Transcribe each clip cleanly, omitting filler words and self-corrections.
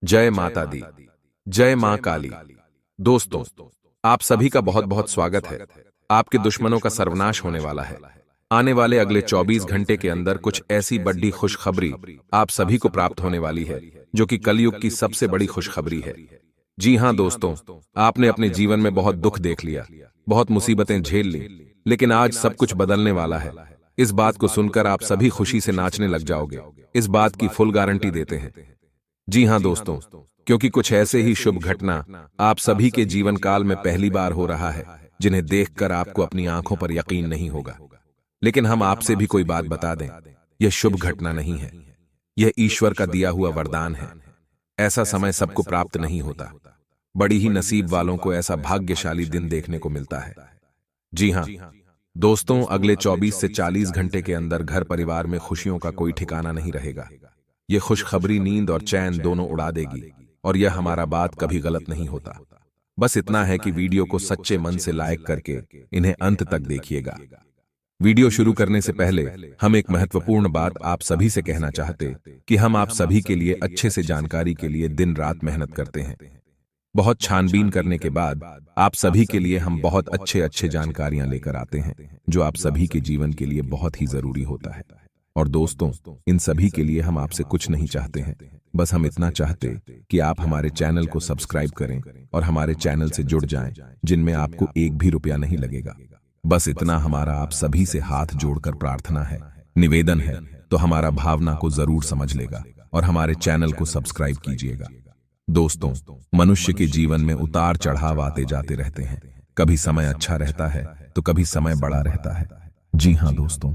जय माता दी। जय मां काली। दोस्तों, आप सभी का बहुत बहुत स्वागत है। आपके दुश्मनों का सर्वनाश होने वाला है। आने वाले अगले 24 घंटे के अंदर कुछ ऐसी बड़ी खुशखबरी आप सभी को प्राप्त होने वाली है जो कि कलयुग की सबसे बड़ी खुशखबरी है। जी हां दोस्तों, आपने अपने जीवन में बहुत दुख देख लिया, बहुत मुसीबतें झेल ली, लेकिन आज सब कुछ बदलने वाला है। इस बात को सुनकर आप सभी खुशी से नाचने लग जाओगे। इस बात की फुल गारंटी देते हैं। जी हां दोस्तों, क्योंकि कुछ ऐसे ही शुभ घटना आप सभी के जीवन काल में पहली बार हो रहा है जिन्हें देखकर आपको अपनी आंखों पर यकीन नहीं होगा। लेकिन हम आपसे भी कोई बात बता दें, यह शुभ घटना नहीं है, यह ईश्वर का दिया हुआ वरदान है। ऐसा समय सबको प्राप्त नहीं होता। बड़ी ही नसीब वालों को ऐसा भाग्यशाली दिन देखने को मिलता है। जी हां दोस्तों, अगले 24 से 40 घंटे के अंदर घर परिवार में खुशियों का कोई ठिकाना नहीं रहेगा। यह खुशखबरी नींद और चैन दोनों उड़ा देगी, और यह हमारा बात कभी गलत नहीं होता। बस इतना है कि वीडियो को सच्चे मन से लाइक करके इन्हें अंत तक देखिएगा। वीडियो शुरू करने से पहले हम एक महत्वपूर्ण बात आप सभी से कहना चाहते कि हम आप सभी के लिए अच्छे से जानकारी के लिए दिन रात मेहनत करते हैं। बहुत छानबीन करने के बाद आप सभी के लिए हम बहुत अच्छे जानकारियां लेकर आते हैं जो आप सभी के जीवन के लिए बहुत ही जरूरी होता है। और दोस्तों, इन सभी के लिए हम आपसे कुछ नहीं चाहते हैं, बस हम इतना चाहते कि आप हमारे चैनल को सब्सक्राइब करें और हमारे चैनल से जुड़ जाएं, जिनमें आपको एक भी रुपया नहीं लगेगा। बस इतना हमारा आप सभी से हाथ जोड़कर प्रार्थना है, निवेदन है, तो हमारा भावना को जरूर समझ लेगा और हमारे चैनल को सब्सक्राइब कीजिएगा। दोस्तों, मनुष्य के जीवन में उतार चढ़ाव आते जाते रहते हैं। कभी समय अच्छा रहता है तो कभी समय बड़ा रहता है। जी हां दोस्तों,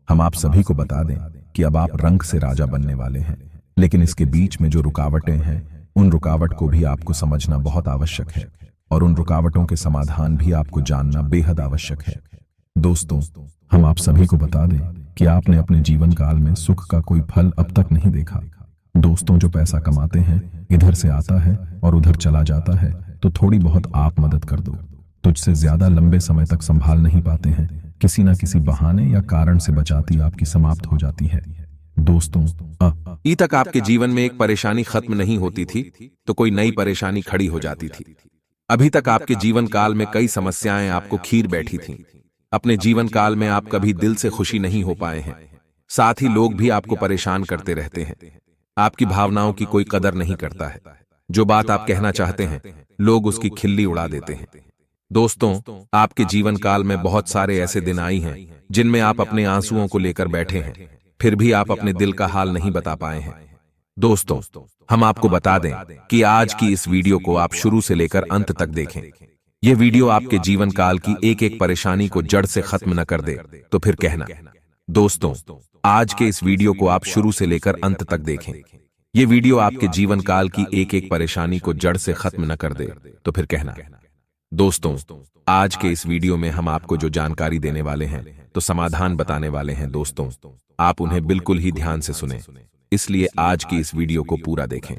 हम आप सभी को बता दें कि अब आप रंग से राजा बनने वाले हैं, लेकिन इसके बीच में जो रुकावटें हैं, उन रुकावट को भी आपको समझना बहुत आवश्यक है, और उन रुकावटों के समाधान भी आपको जानना बेहद आवश्यक है। दोस्तों, हम आप सभी को बता दें कि आपने अपने जीवन काल में सुख का कोई फल अब तक नहीं देखा। दोस्तों, जो पैसा कमाते हैं इधर से आता है और उधर चला जाता है, तो थोड़ी बहुत आप मदद कर दो। तुझसे ज्यादा लंबे समय तक संभाल नहीं पाते हैं, किसी ना किसी बहाने या कारण से बचाती आपकी समाप्त हो जाती है। दोस्तों, तक आपके जीवन में एक परेशानी खत्म नहीं होती थी तो कोई नई परेशानी खड़ी हो जाती थी। अभी तक आपके जीवन काल में कई समस्याएं आपको खीर बैठी थीं। अपने जीवन काल में आप कभी दिल से खुशी नहीं हो पाए हैं। साथ ही लोग भी आपको परेशान करते रहते हैं। आपकी भावनाओं की कोई कदर नहीं करता है। जो बात आप कहना चाहते हैं, लोग उसकी खिल्ली उड़ा देते हैं। दोस्तों, आपके जीवन काल में बहुत सारे ऐसे दिन आई हैं जिनमें आप अपने आंसुओं को लेकर बैठे हैं, फिर भी आप अपने दिल का हाल नहीं बता पाए हैं। दोस्तों, हम आपको बता दें कि आज की इस वीडियो को आप शुरू से लेकर अंत तक देखें। यह वीडियो आपके जीवन काल की एक एक परेशानी को जड़ से खत्म न कर दे तो फिर कहना। दोस्तों, आज के इस वीडियो को आप शुरू से लेकर अंत तक देखें। यह वीडियो आपके जीवन काल की एक एक परेशानी को जड़ से खत्म न कर दे तो फिर कहना। दोस्तों, आज के इस वीडियो में हम आपको जो जानकारी देने वाले हैं तो समाधान बताने वाले हैं। दोस्तों, आप उन्हें बिल्कुल ही ध्यान से सुनें, इसलिए आज की इस वीडियो को पूरा देखें।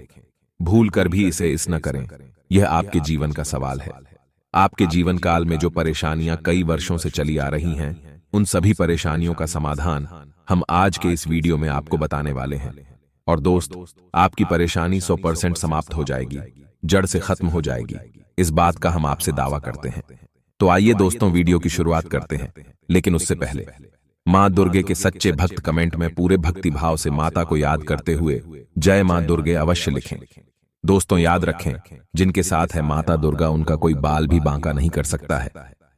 भूल कर भी इसे न करें। यह आपके जीवन का सवाल है। आपके जीवन काल में जो परेशानियां कई वर्षों से चली आ रही हैं, उन सभी परेशानियों का समाधान हम आज के इस वीडियो में आपको बताने वाले हैं। और दोस्त, आपकी परेशानी 100% समाप्त हो जाएगी, जड़ से खत्म हो जाएगी। इस बात का हम आपसे दावा करते हैं। तो आइए दोस्तों, वीडियो की शुरुआत करते हैं। लेकिन उससे पहले मां दुर्गे के सच्चे भक्त कमेंट में पूरे भक्ति भाव से माता को याद करते हुए जय मां दुर्गे अवश्य लिखें। दोस्तों, याद रखें, जिनके साथ है माता दुर्गा उनका कोई बाल भी बांका नहीं कर सकता है।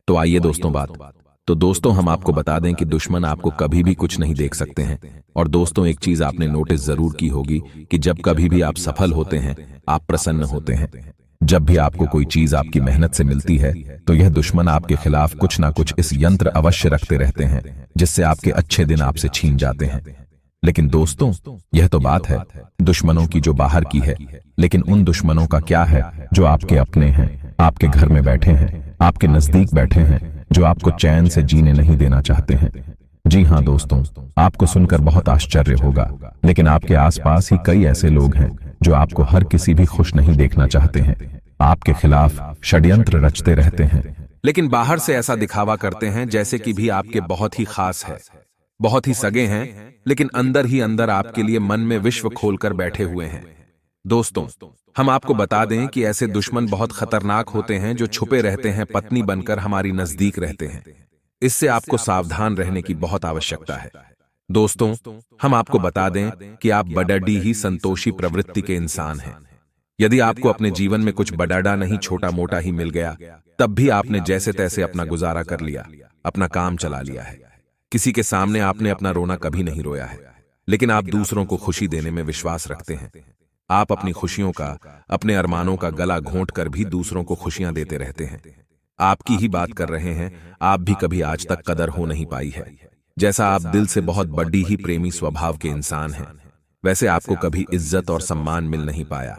तो आइए दोस्तों, हम आपको बता दें कि दुश्मन आपको कभी भी कुछ नहीं देख सकते हैं। और दोस्तों, एक चीज आपने नोटिस जरूर की होगी कि जब कभी भी आप सफल होते हैं, आप प्रसन्न होते हैं। जब भी आपको कोई चीज आपकी मेहनत से मिलती है, तो यह दुश्मन आपके खिलाफ कुछ ना कुछ इस यंत्र अवश्य रखते रहते हैं, जिससे आपके अच्छे दिन आपसे छीन जाते हैं। लेकिन दोस्तों, यह तो बात है दुश्मनों की जो बाहर की है, लेकिन उन दुश्मनों का क्या है जो आपके अपने हैं, आपके घर में बैठे हैं, आपके नजदीक बैठे हैं, जो आपको चैन से जीने नहीं देना चाहते हैं। जी हां दोस्तों, आपको सुनकर बहुत आश्चर्य होगा, लेकिन आपके आसपास ही कई ऐसे लोग हैं जो आपको हर किसी भी खुश नहीं देखना चाहते हैं। आपके खिलाफ षड्यंत्र रचते रहते हैं, लेकिन बाहर से ऐसा दिखावा करते हैं जैसे कि भी आपके बहुत ही खास है, बहुत ही सगे हैं, लेकिन अंदर ही अंदर आपके लिए मन में विश्व खोलकर बैठे हुए हैं। दोस्तों, हम आपको बता दें कि ऐसे दुश्मन बहुत खतरनाक होते हैं जो छुपे रहते हैं, पत्नी बनकर हमारी नजदीक रहते हैं। इससे आपको सावधान रहने की बहुत आवश्यकता है। दोस्तों, हम आपको बता दें कि आप बड़डी ही संतोषी प्रवृत्ति के इंसान हैं। यदि आपको अपने जीवन में कुछ बड़ाड़ा नहीं, छोटा मोटा ही मिल गया, तब भी आपने जैसे तैसे अपना गुजारा कर लिया, अपना काम चला लिया है। किसी के सामने आपने अपना रोना कभी नहीं रोया है, लेकिन आप दूसरों को खुशी देने में विश्वास रखते हैं। आप अपनी खुशियों का, अपने अरमानों का गला घोंट कर भी दूसरों को खुशियां देते रहते हैं। आपकी ही बात कर रहे हैं, आप भी कभी आज तक कदर हो नहीं पाई है। जैसा आप दिल से बहुत बड़ी ही प्रेमी स्वभाव के इंसान हैं, वैसे आपको कभी इज्जत और सम्मान मिल नहीं पाया।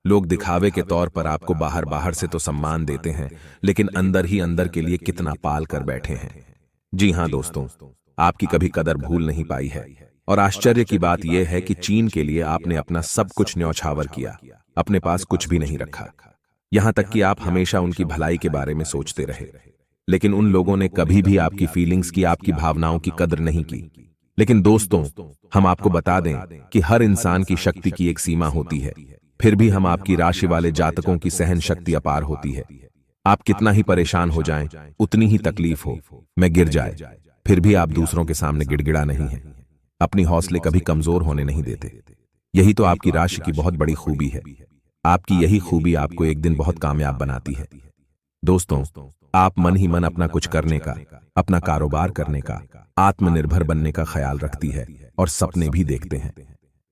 लोग दिखावे के तौर पर आपको बाहर बाहर से तो सम्मान देते हैं, लेकिन अंदर ही अंदर के लिए कितना पाल कर बैठे हैं। जी हां दोस्तों, आपकी कभी कदर भूल नहीं पाई है। और आश्चर्य की बात यह है कि चीन के लिए आपने अपना सब कुछ न्यौछावर किया, अपने पास कुछ भी नहीं रखा। यहां तक कि आप हमेशा उनकी भलाई के बारे में सोचते रहे, लेकिन उन लोगों ने कभी भी आपकी फीलिंग्स की, आपकी भावनाओं की कदर नहीं की। लेकिन दोस्तों, हम आपको बता दें कि हर इंसान की शक्ति की एक सीमा होती है, फिर भी हम आपकी राशि वाले जातकों की सहन शक्ति अपार होती है। आप कितना ही परेशान हो जाएं, उतनी ही तकलीफ हो, मैं गिर जाए, फिर भी आप दूसरों के सामने गिड़गिड़ा नहीं है, अपनी हौसले कभी कमजोर होने नहीं देते। यही तो आपकी राशि की बहुत बड़ी खूबी है। आपकी यही खूबी आपको एक दिन बहुत कामयाब बनाती है। दोस्तों, आप मन ही मन अपना कुछ करने का, अपना कारोबार करने का, आत्मनिर्भर बनने का ख्याल रखती है और सपने भी देखते हैं।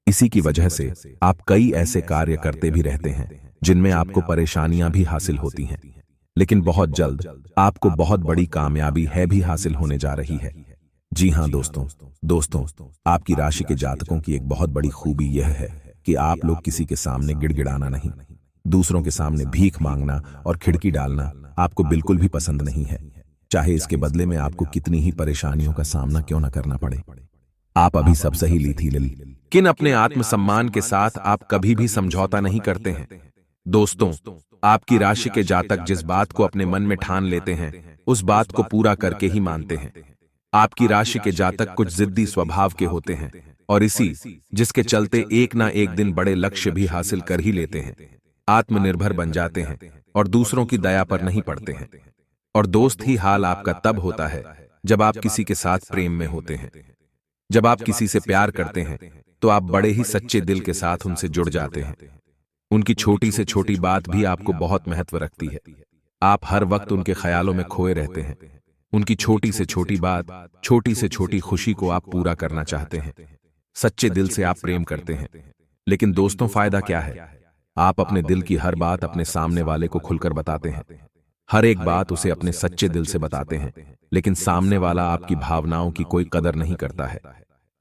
इसी की वजह से आप कई ऐसे कार्य करते भी रहते हैं जिनमें आपको परेशानियां भी हासिल होती हैं, लेकिन बहुत जल्द आपको बहुत बड़ी कामयाबी है भी हासिल होने जा रही है। जी हां दोस्तों, आपकी राशि के जातकों की एक बहुत बड़ी खूबी यह है कि आप लोग किसी के सामने गिड़गिड़ाना नहीं, दूसरों के सामने भीख मांगना और खिड़की डालना आपको बिल्कुल भी पसंद नहीं है, चाहे इसके बदले में आपको कितनी ही परेशानियों का सामना क्यों न करना पड़े। आप अभी सब सही ली थी, लेकिन अपने आत्मसम्मान के साथ आप कभी भी समझौता नहीं करते हैं। दोस्तों, आपकी राशि के जातक जिस बात को अपने मन में ठान लेते हैं, उस बात को पूरा करके ही मानते हैं। आपकी राशि के जातक कुछ जिद्दी स्वभाव के होते हैं और जिसके चलते एक ना एक दिन बड़े लक्ष्य भी हासिल कर ही लेते हैं, आत्मनिर्भर बन जाते हैं और दूसरों की दया पर नहीं पड़ते हैं। और दोस्त ही हाल आपका तब होता है जब आप किसी के साथ प्रेम में होते हैं। जब आप किसी से प्यार करते हैं तो आप बड़े ही सच्चे दिल के साथ उनसे जुड़ जाते हैं। उनकी छोटी से छोटी बात भी आपको बहुत महत्व रखती है। आप हर वक्त उनके ख्यालों में खोए रहते हैं। उनकी छोटी से छोटी बात, छोटी से छोटी खुशी को आप पूरा करना चाहते हैं। सच्चे दिल से आप प्रेम करते हैं। लेकिन दोस्तों, फायदा क्या है? आप अपने दिल की हर बात अपने सामने वाले को खुलकर बताते हैं, हर एक बात उसे अपने सच्चे दिल से बताते हैं, लेकिन सामने वाला आपकी भावनाओं की कोई कदर नहीं करता है,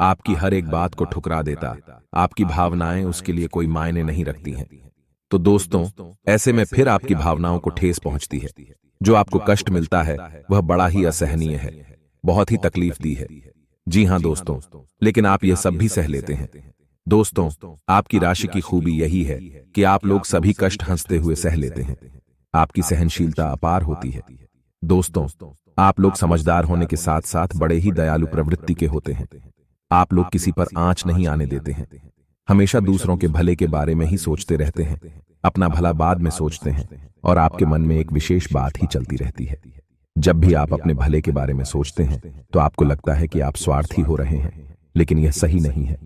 आपकी हर एक बात को ठुकरा देता, आपकी भावनाएं उसके लिए कोई मायने नहीं रखती हैं। तो दोस्तों, ऐसे में फिर आपकी भावनाओं को ठेस पहुंचती है। जो आपको कष्ट मिलता है वह बड़ा ही असहनीय है, बहुत ही तकलीफ दी है। जी हां दोस्तों, लेकिन आप यह सब भी सह लेते हैं। दोस्तों, आपकी राशि की खूबी यही है कि आप लोग सभी कष्ट हंसते हुए सह लेते हैं। आपकी सहनशीलता अपार होती है। दोस्तों, आप लोग समझदार होने के साथ साथ बड़े ही दयालु प्रवृत्ति के होते हैं। आप लोग किसी पर आंच नहीं आने देते हैं, हमेशा दूसरों के भले के बारे में ही सोचते रहते हैं, अपना भला बाद में सोचते हैं और आपके मन में एक विशेष बात ही चलती रहती है। जब भी आप अपने भले के बारे में सोचते हैं तो आपको लगता है कि आप स्वार्थी हो रहे हैं, लेकिन यह सही नहीं है।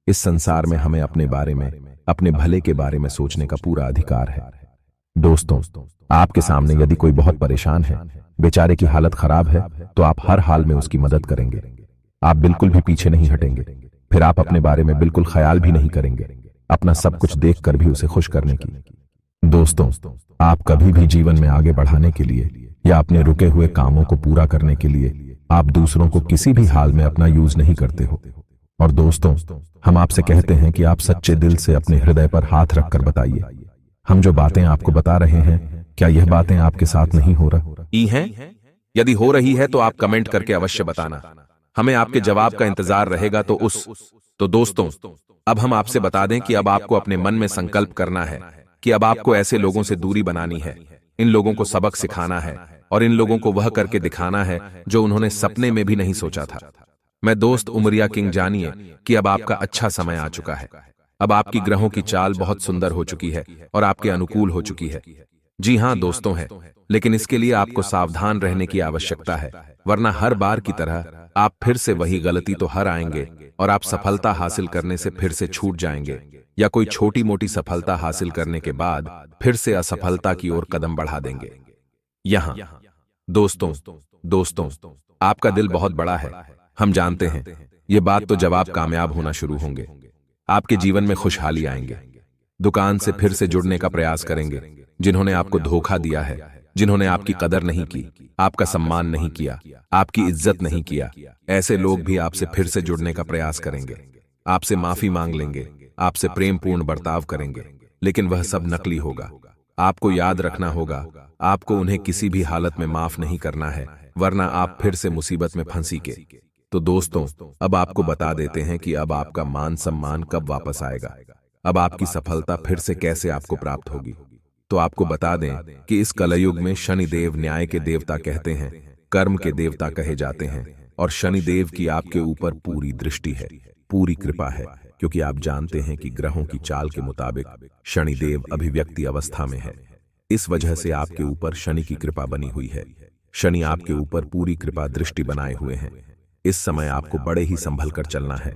इस संसार में हमें अपने बारे में, अपने भले के बारे में सोचने का पूरा अधिकार है। दोस्तों, आपके सामने यदि कोई बहुत परेशान है, बेचारे की हालत खराब है, तो आप हर हाल में उसकी मदद करेंगे। आप बिल्कुल भी पीछे नहीं हटेंगे। फिर आप अपने बारे में बिल्कुल ख्याल भी नहीं करेंगे, अपना सब कुछ देखकर भी उसे खुश करने की। दोस्तों, आप कभी भी जीवन में आगे बढ़ाने के लिए या अपने रुके हुए कामों को पूरा करने के लिए आप दूसरों को किसी भी हाल में अपना यूज नहीं करते हो। और दोस्तों, हम आपसे कहते हैं कि आप सच्चे दिल से अपने हृदय पर हाथ रखकर बताइए, हम जो बातें आपको बता रहे हैं, क्या यह बातें आपके साथ नहीं हो रही हैं? यदि हो रही है तो आप कमेंट करके अवश्य बताना, हमें आपके जवाब का इंतजार रहेगा। तो दोस्तों, अब हम आपसे बता दें कि अब आपको अपने मन में संकल्प करना है कि अब आपको ऐसे लोगों से दूरी बनानी है, इन लोगों को सबक सिखाना है और इन लोगों को वह करके दिखाना है जो उन्होंने सपने में भी नहीं सोचा था। मैं दोस्त उमरिया किंग, जानिए कि अब आपका अच्छा समय आ चुका है। अब आपकी ग्रहों की चाल बहुत सुंदर हो चुकी है और आपके अनुकूल हो चुकी है। जी हां दोस्तों है, लेकिन इसके लिए आपको सावधान रहने की आवश्यकता है, वरना हर बार की तरह आप फिर से वही गलती तो हर आएंगे और आप सफलता हासिल करने से फिर से छूट जाएंगे, या कोई छोटी मोटी सफलता हासिल करने के बाद फिर से असफलता की ओर कदम बढ़ा देंगे। यहां दोस्तों दोस्तों आपका दिल बहुत बड़ा है, हम जानते हैं। ये बात तो जब आप कामयाब होना शुरू होंगे, आपके जीवन में खुशहाली आएंगे। दुकान से फिर से जुड़ने का प्रयास करेंगे। जिन्होंने आपको धोखा दिया है, जिन्होंने आपकी कदर नहीं की, आपका सम्मान नहीं किया, आपकी इज्जत नहीं किया, ऐसे लोग भी आपसे फिर से जुड़ने का प्रयास करेंगे, आपसे माफी मांग लेंगे, आपसे प्रेमपूर्ण बर्ताव करेंगे, लेकिन वह सब नकली होगा। आपको याद रखना होगा, आपको उन्हें किसी भी हालत में माफ नहीं करना है, वरना आप फिर से मुसीबत में फंसीगे। तो दोस्तों, अब आपको बता देते हैं कि अब आपका मान सम्मान कब वापस आएगा, अब आपकी सफलता फिर से कैसे आपको प्राप्त होगी। तो आपको बता दें कि इस कलयुग में शनिदेव न्याय के देवता कहते हैं, कर्म के देवता कहे जाते हैं, और शनिदेव की आपके ऊपर पूरी दृष्टि है, पूरी कृपा है, क्योंकि आप जानते हैं कि ग्रहों की चाल के मुताबिक शनिदेव अभिव्यक्ति अवस्था में है। इस वजह से आपके ऊपर शनि की कृपा बनी हुई है। शनि आपके ऊपर पूरी कृपा दृष्टि बनाए हुए हैं। इस समय आपको बड़े ही संभल कर चलना है।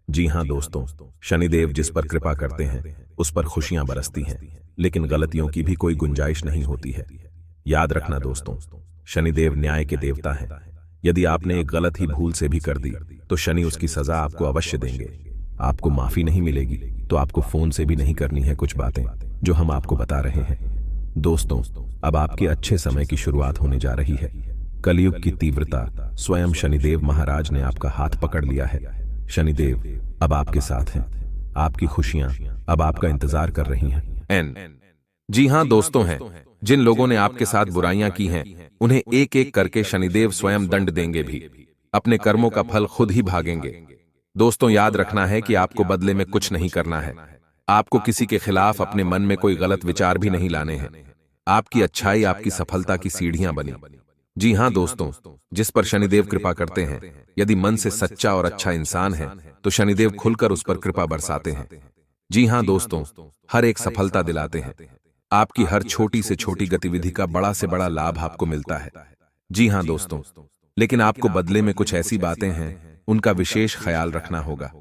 जी हां दोस्तों, शनिदेव जिस पर कृपा करते हैं उस पर खुशियां बरसती हैं, लेकिन गलतियों की भी कोई गुंजाइश नहीं होती है। याद रखना दोस्तों, शनिदेव न्याय के देवता हैं। यदि आपने एक गलत ही भूल से भी कर दी तो शनि उसकी सजा आपको अवश्य देंगे। आपको माफी नहीं मिलेगी तो आपको फोन से भी नहीं करनी है कुछ बातें जो हम आपको बता रहे हैं। दोस्तों, अब आपके अच्छे समय की शुरुआत होने जा रही है। कलयुग की तीव्रता स्वयं शनिदेव महाराज ने आपका हाथ पकड़ लिया है। शनिदेव अब आपके साथ हैं। आपकी खुशियां अब आपका इंतजार कर रही हैं। जी हां दोस्तों हैं, जिन लोगों ने आपके साथ बुराइयां की हैं उन्हें एक एक करके शनिदेव स्वयं दंड देंगे भी। अपने कर्मों का फल खुद ही भागेंगे। दोस्तों, याद रखना है कि आपको बदले में कुछ नहीं करना है। आपको किसी के खिलाफ अपने मन में कोई गलत विचार भी नहीं लाने हैं। आपकी अच्छाई आपकी सफलता की सीढ़ियां बनी। जी हां दोस्तों, जिस पर शनिदेव कृपा करते हैं, यदि मन से सच्चा और अच्छा इंसान है तो शनिदेव खुलकर उस पर कृपा बरसाते हैं। जी हां दोस्तों, हर एक सफलता दिलाते हैं। आपकी हर छोटी से छोटी गतिविधि का बड़ा से बड़ा लाभ आपको मिलता है। जी हां दोस्तों, लेकिन आपको बदले में कुछ ऐसी बातें हैं उनका विशेष ख्याल रखना होगा।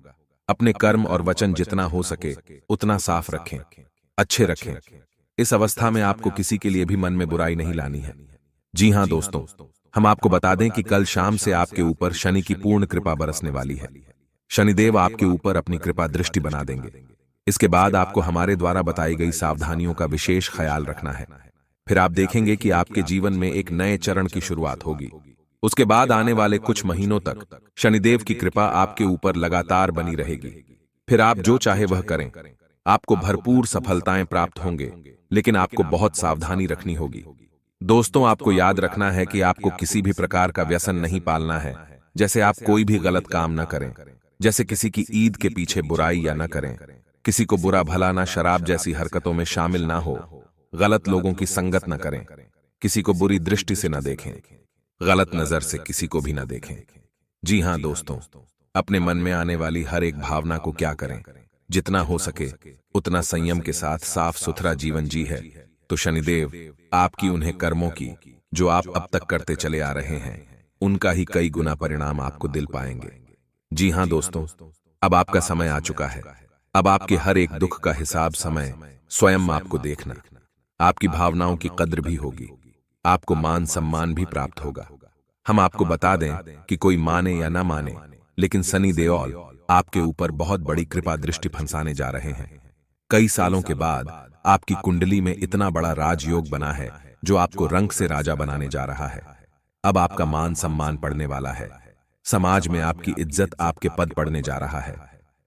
अपने कर्म और वचन जितना हो सके उतना साफ रखें, अच्छे रखें। इस अवस्था में आपको किसी के लिए भी मन में बुराई नहीं लानी है। जी हां दोस्तों, हम आपको बता दें कि कल शाम से आपके ऊपर शनि की पूर्ण कृपा बरसने वाली है। शनिदेव आपके ऊपर अपनी कृपा दृष्टि बना देंगे। इसके बाद आपको हमारे द्वारा बताई गई सावधानियों का विशेष ख्याल रखना है। फिर आप देखेंगे कि आपके जीवन में एक नए चरण की शुरुआत होगी। उसके बाद आने वाले कुछ महीनों तक शनिदेव की कृपा आपके ऊपर लगातार बनी रहेगी। फिर आप जो चाहे वह करें, आपको भरपूर सफलताएं प्राप्त होंगे, लेकिन आपको बहुत सावधानी रखनी होगी। दोस्तों, आपको याद रखना है कि आपको किसी भी प्रकार का व्यसन नहीं पालना है। जैसे आप कोई भी गलत काम न करें, जैसे किसी की ईद के पीछे बुराई या न करें, किसी को बुरा भला ना शराब जैसी हरकतों में शामिल ना हो, गलत लोगों की संगत न करें, किसी को बुरी दृष्टि से न देखें, गलत नजर से किसी को भी न देखें। जी हां दोस्तों, अपने मन में आने वाली हर एक भावना को क्या करें, जितना हो सके उतना संयम के साथ साफ सुथरा जीवन जी है तो शनिदेव आपकी उन्हें कर्मों की जो आप अब तक करते चले आ रहे हैं उनका ही कई गुना परिणाम आपको दिल पाएंगे। जी हां दोस्तों, अब आपका समय आ चुका है। अब आपके हर एक दुख का हिसाब समय स्वयं आपको देखना। आपकी भावनाओं की कद्र भी होगी, आपको मान सम्मान भी प्राप्त होगा। हम आपको बता दें कि कोई माने या ना माने, लेकिन शनि देओल आपके ऊपर बहुत बड़ी कृपा दृष्टि फंसाने जा रहे हैं। कई सालों के बाद आपकी कुंडली में इतना बड़ा राजयोग बना है जो आपको रंग से राजा बनाने जा रहा है। अब आपका मान सम्मान बढ़ने वाला है। समाज में आपकी इज्जत आपके पद पड़ने जा रहा है।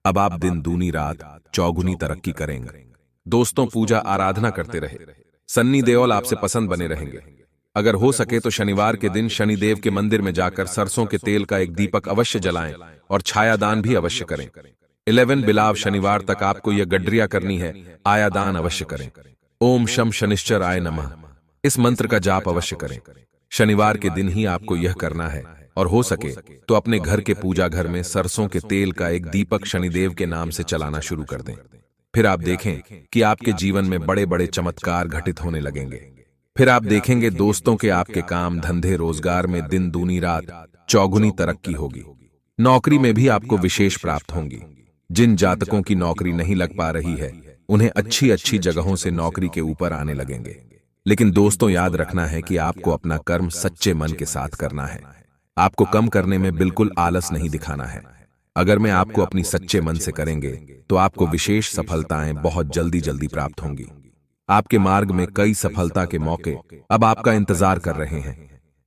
अब आप दिन दूनी रात चौगुनी तरक्की करेंगे। दोस्तों, पूजा आराधना करते रहे, सन्नी देओल आपसे पसंद बने रहेंगे। अगर हो सके तो शनिवार के दिन शनिदेव के मंदिर में जाकर सरसों के तेल का एक दीपक अवश्य जलाएं और छायादान भी अवश्य करें। 11 बिलाव शनिवार तक आपको यह गड्रिया करनी है, आयादान अवश्य करें। ओम शम शनिश्चराय नमः इस मंत्र का जाप अवश्य करें। शनिवार के दिन ही आपको यह करना है और हो सके तो अपने घर के पूजा घर में सरसों के तेल का एक दीपक शनिदेव के नाम से चलाना शुरू कर दें। फिर आप देखें कि आपके जीवन में बड़े बड़े चमत्कार घटित होने लगेंगे। फिर आप देखेंगे दोस्तों के आपके काम धंधे रोजगार में दिन दूनी रात चौगुनी तरक्की होगी। नौकरी में भी आपको विशेष प्राप्त होंगी। जिन जातकों की नौकरी नहीं लग पा रही है उन्हें अच्छी अच्छी जगहों से नौकरी के ऊपर आने लगेंगे। लेकिन दोस्तों याद रखना है कि आपको अपना कर्म सच्चे मन के साथ करना है। आपको कम करने में बिल्कुल आलस नहीं दिखाना है। अगर मैं आपको अपनी सच्चे मन से करेंगे तो आपको विशेष सफलताएं बहुत जल्दी जल्दी प्राप्त होंगी। आपके मार्ग में कई सफलता के मौके अब आपका इंतजार कर रहे हैं।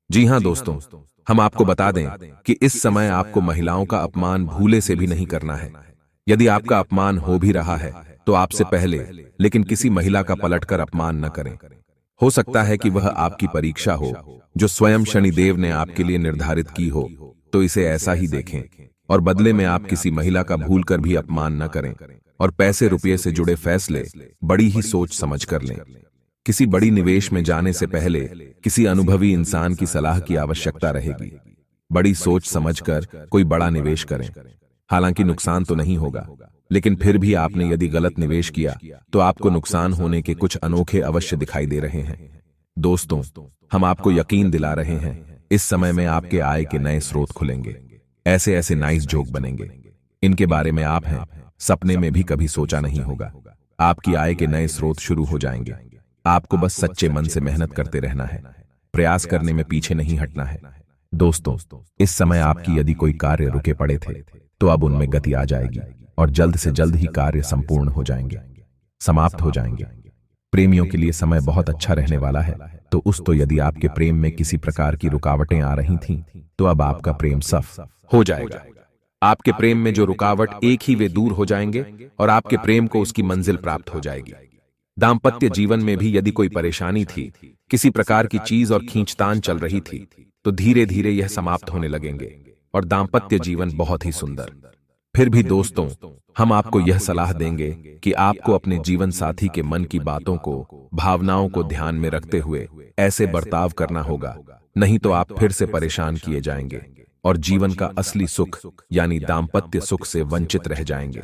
जी हां दोस्तों, हम आपको बता दें कि इस समय आपको महिलाओं का अपमान भूले से भी नहीं करना है। यदि आपका अपमान हो भी रहा है तो आपसे पहले लेकिन किसी महिला का पलटकर अपमान न करें। हो सकता है कि वह आपकी परीक्षा हो जो स्वयं शनिदेव ने आपके लिए निर्धारित की हो, तो इसे ऐसा ही देखें और बदले में आप किसी महिला का भूलकर भी अपमान न करें। और पैसे रुपये से जुड़े फैसले बड़ी ही सोच समझ कर लें। किसी बड़ी निवेश में जाने से पहले किसी अनुभवी इंसान की सलाह की आवश्यकता रहेगी। बड़ी सोच समझकर कोई बड़ा निवेश करें। हालांकि नुकसान तो नहीं होगा, लेकिन फिर भी आपने यदि गलत निवेश किया तो आपको नुकसान होने के कुछ अनोखे अवश्य दिखाई दे रहे हैं। दोस्तों, हम आपको यकीन दिला रहे हैं इस समय में आपके आय के नए स्रोत खुलेंगे। ऐसे ऐसे नाइस जोक बनेंगे, इनके बारे में आप हैं सपने में भी कभी सोचा नहीं होगा। आपकी आय के नए स्रोत शुरू हो जाएंगे। आपको बस सच्चे मन से मेहनत करते रहना है, प्रयास करने में पीछे नहीं हटना है। दोस्तों, इस समय आपकी यदि कोई कार्य रुके पड़े थे तो अब उनमें गति आ जाएगी और जल्द से जल्द ही कार्य संपूर्ण हो जाएंगे, समाप्त हो जाएंगे। प्रेमियों के लिए समय बहुत अच्छा रहने वाला है। तो यदि आपके प्रेम में किसी प्रकार की रुकावटें आ रही थीं, तो अब आपका प्रेम सफल हो जाएगा। आपके प्रेम में जो रुकावट एक ही वे दूर हो जाएंगे और आपके प्रेम को उसकी मंजिल प्राप्त हो जाएगी। दाम्पत्य जीवन में भी यदि कोई परेशानी थी, किसी प्रकार की चीज और खींचतान चल रही थी, तो धीरे धीरे यह समाप्त होने लगेंगे और दाम्पत्य जीवन बहुत ही सुंदर। फिर भी दोस्तों, हम आपको यह सलाह देंगे कि आपको अपने जीवन साथी के मन की बातों को, भावनाओं को ध्यान में रखते हुए ऐसे बर्ताव करना होगा, नहीं तो आप फिर से परेशान किए जाएंगे और जीवन का असली सुख यानी दाम्पत्य सुख से वंचित रह जाएंगे।